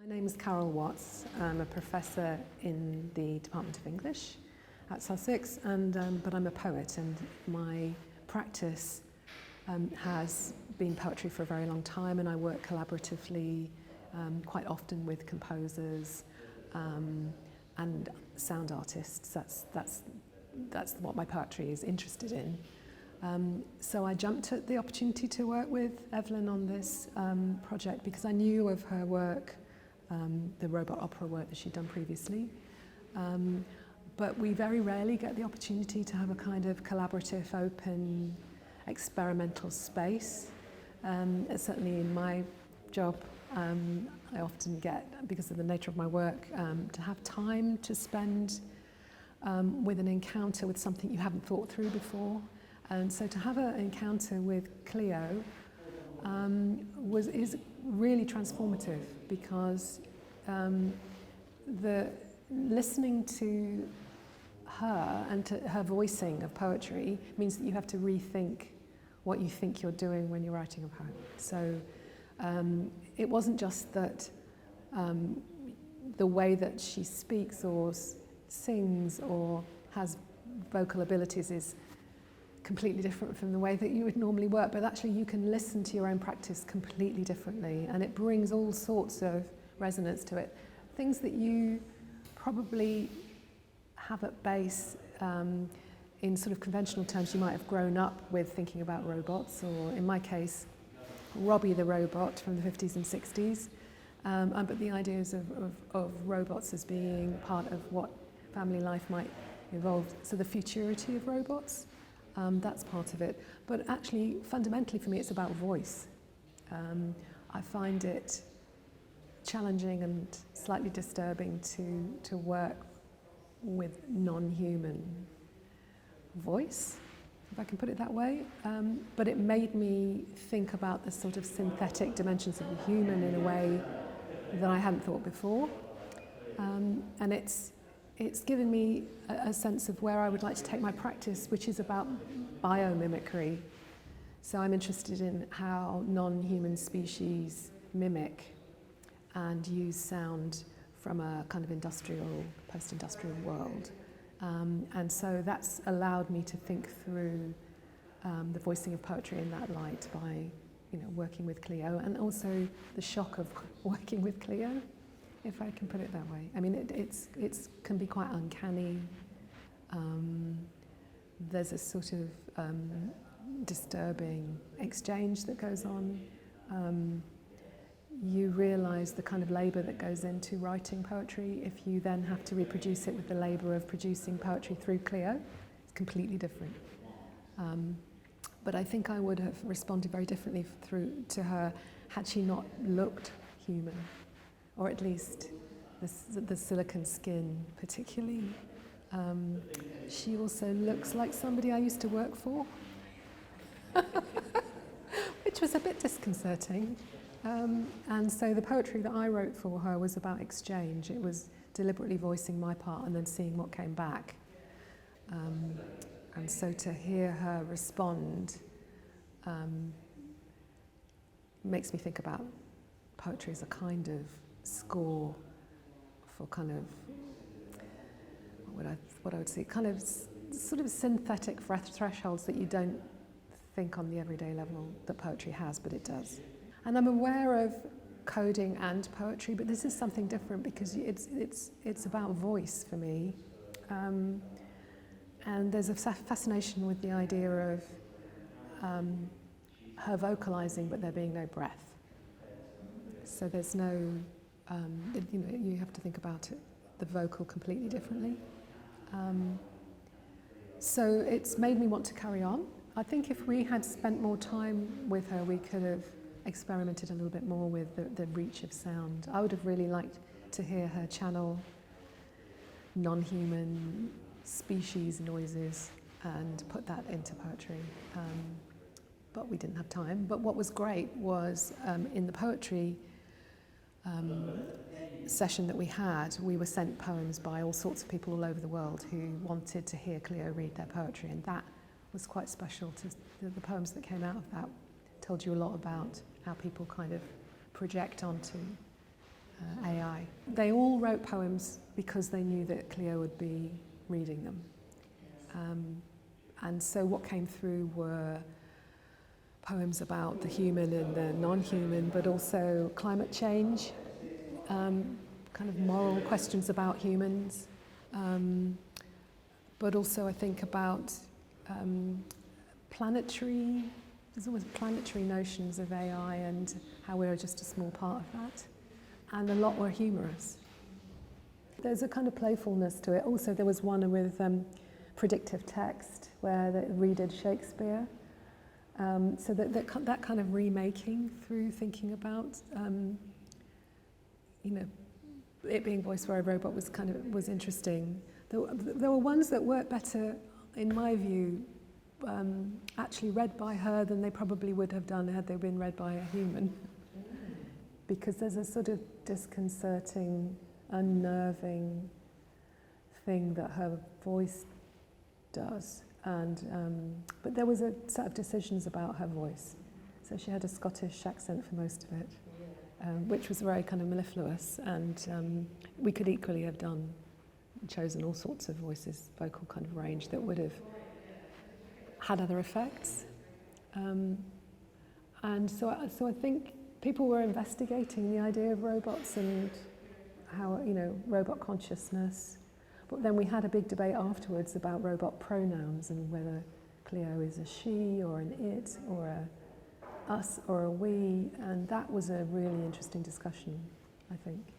My name is Carol Watts. I'm a professor in the Department of English at Sussex, but I'm a poet, and my practice has been poetry for a very long time, and I work collaboratively quite often with composers and sound artists. That's what my poetry is interested in. So I jumped at the opportunity to work with Evelyn on this project because I knew of her work, the robot opera work that she'd done previously. But we very rarely get the opportunity to have a kind of collaborative, open, experimental space. Certainly in my job, I often get, because of the nature of my work, to have time to spend with an encounter with something you haven't thought through before. And so to have an encounter with Cleo is really transformative, because the listening to her and to her voicing of poetry means that you have to rethink what you think you're doing when you're writing a poem. So it wasn't just that the way that she speaks or sings or has vocal abilities is completely different from the way that you would normally work, but actually you can listen to your own practice completely differently, and it brings all sorts of resonance to it. Things that you probably have at base in sort of conventional terms you might have grown up with thinking about robots, or in my case, Robbie the robot from the 50s and 60s, but the ideas of robots as being part of what family life might evolve. So the futurity of robots, that's part of it. But actually, fundamentally for me, it's about voice. I find it challenging and slightly disturbing to work with non-human voice, if I can put it that way. But it made me think about the sort of synthetic dimensions of the human in a way that I hadn't thought before. And it's given me a sense of where I would like to take my practice, which is about biomimicry. So I'm interested in how non-human species mimic and use sound from a kind of industrial, post-industrial world. And so that's allowed me to think through the voicing of poetry in that light by, working with Cleo, and also the shock of working with Cleo, if I can put it that way. I mean, it can be quite uncanny. There's a sort of disturbing exchange that goes on. You realise the kind of labour that goes into writing poetry. If you then have to reproduce it with the labour of producing poetry through Cleo, it's completely different. But I think I would have responded very differently to her had she not looked human, or at least the silicon skin particularly. She also looks like somebody I used to work for, which was a bit disconcerting. And so the poetry that I wrote for her was about exchange. It was deliberately voicing my part and then seeing what came back. And so to hear her respond makes me think about poetry as a kind of score for kind of, what I would say, kind of sort of synthetic thresholds that you don't think on the everyday level that poetry has, but it does. And I'm aware of coding and poetry, but this is something different because it's about voice for me. And there's a fascination with the idea of her vocalizing, but there being no breath. So there's no, you have to think about it, the vocal completely differently. So it's made me want to carry on. I think if we had spent more time with her, we could have experimented a little bit more with the reach of sound. I would have really liked to hear her channel non-human species noises and put that into poetry. But we didn't have time. But what was great was in the poetry session that we had, we were sent poems by all sorts of people all over the world who wanted to hear Cleo read their poetry, and that was quite special. The poems that came out of that told you a lot about how people kind of project onto AI. They all wrote poems because they knew that Cleo would be reading them. And so what came through were poems about the human and the non-human, but also climate change, kind of moral questions about humans, but also I think about there's always planetary notions of AI and how we're just a small part of that. And a lot were humorous. There's a kind of playfulness to it. Also, there was one with predictive text where they redid Shakespeare. So that kind of remaking through thinking about, it being voiced by a robot was interesting. There were ones that worked better, in my view, actually read by her than they probably would have done had they been read by a human. Because there's a sort of disconcerting, unnerving thing that her voice does. But there was a set of decisions about her voice. So she had a Scottish accent for most of it, which was very kind of mellifluous, and we could equally have chosen all sorts of voices, vocal kind of range that would have had other effects. And so I think people were investigating the idea of robots and how, robot consciousness. But then we had a big debate afterwards about robot pronouns and whether Cleo is a she or an it or a us or a we, and that was a really interesting discussion, I think.